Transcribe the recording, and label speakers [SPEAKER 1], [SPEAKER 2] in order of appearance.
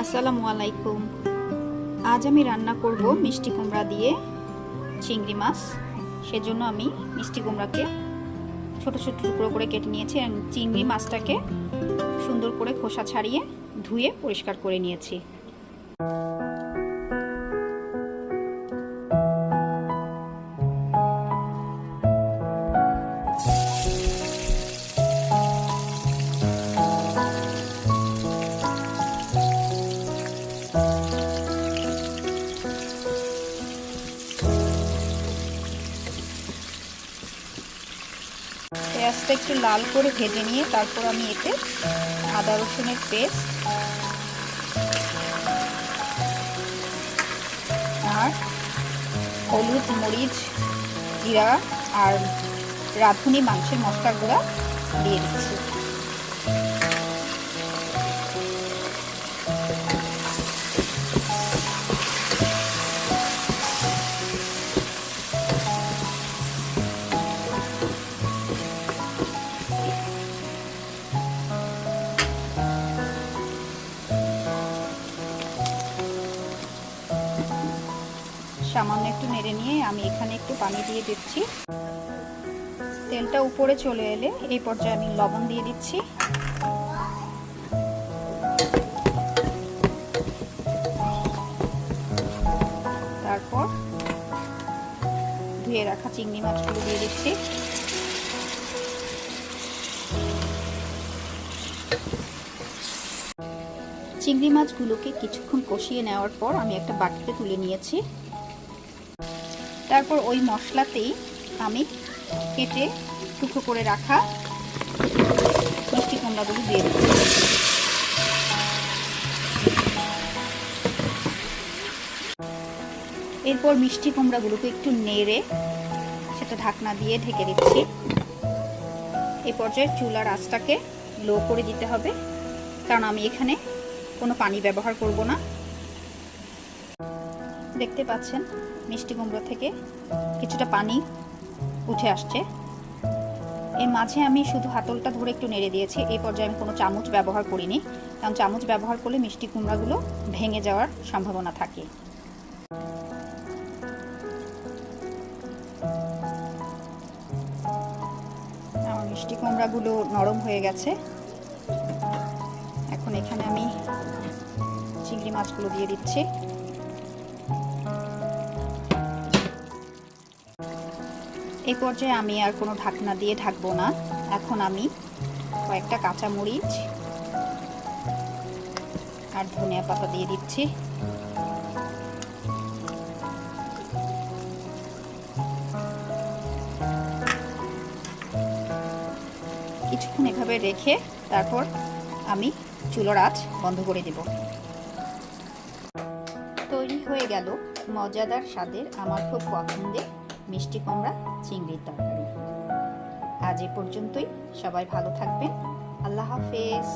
[SPEAKER 1] আসসালামু আলাইকুম। আজ আমি রান্না করব মিষ্টি কুমড়া দিয়ে চিংড়ি মাছ। সেজন্য আমি মিষ্টি কুমড়াকে ছোট ছোট টুকরো করে কেটে নিয়েছি এবং চিংড়ি মাছটাকে সুন্দর করে খোসা ছাড়িয়ে ধুয়ে পরিষ্কার করে নিয়েছি। পেঁয়াজটা একটু লাল করে ভেজে নিয়ে তারপর আমি এতে আদা রসুনের পেস্ট আর হলুদ, মরিচ, জিরা আর রাঁধুনি মাংসের মশলা গুঁড়া দিয়ে দিচ্ছি। সামান্য একটু নেড়ে নিয়ে আমি এখানে একটু পানি দিয়ে দিচ্ছি। তেলটা উপরে চলে এলে এই পর্যায়ে আমি লবণ দিয়ে দিচ্ছি। তারপর ধুয়ে রাখা চিংড়ি মাছগুলো দিয়ে দিচ্ছি। চিংড়ি মাছগুলোকে কিছুক্ষণ কষিয়ে নেওয়ার পর আমি একটা বাটিতে তুলে নিয়েছি। তারপর ওই মশলাতেই আমি কেটে টুকরো করে রাখা মিষ্টি কুমড়াগুলো দিয়ে দিচ্ছি। এরপর মিষ্টি কুমড়াগুলোকে একটু নেড়ে সেটা ঢাকনা দিয়ে ঢেকে দিচ্ছি। এই পর্যায়ে চুলার আঁচটাকে লো করে দিতে হবে, কারণ আমি এখানে কোনো পানি ব্যবহার করব না। দেখতে পাচ্ছেন মিষ্টি কুমড়ো থেকে কিছুটা পানি উঠে আসছে। এর মাঝে আমি শুধু হাতলটা ধরে একটু নেড়ে দিয়েছি। এই পর্যায়ে আমি কোনো চামচ ব্যবহার করিনি, কারণ চামচ ব্যবহার করলে মিষ্টি কুমড়াগুলো ভেঙে যাওয়ার সম্ভাবনা থাকে। আমার মিষ্টি কুমড়াগুলো নরম হয়ে গেছে। এখন এখানে আমি চিংড়ি মাছগুলো দিয়ে দিচ্ছি। এই পর্যায়ে আমি আর কোনো ঢাকনা দিয়ে ঢাকবো না। এখন আমি কয়েকটা কাঁচা মরিচ আর ধনিয়া পাতা দিয়ে দিচ্ছি। কিছুক্ষণ এভাবে রেখে তারপর আমি চুলার আঁচ বন্ধ করে দেব। তৈরি হয়ে গেল মজাদার স্বাদের আমার খুব পছন্দের মিষ্টি কুমড়া চিংড়ির তরকারি। আজ এ পর্যন্তই। সবাই ভালো থাকবেন। আল্লাহ হাফেজ।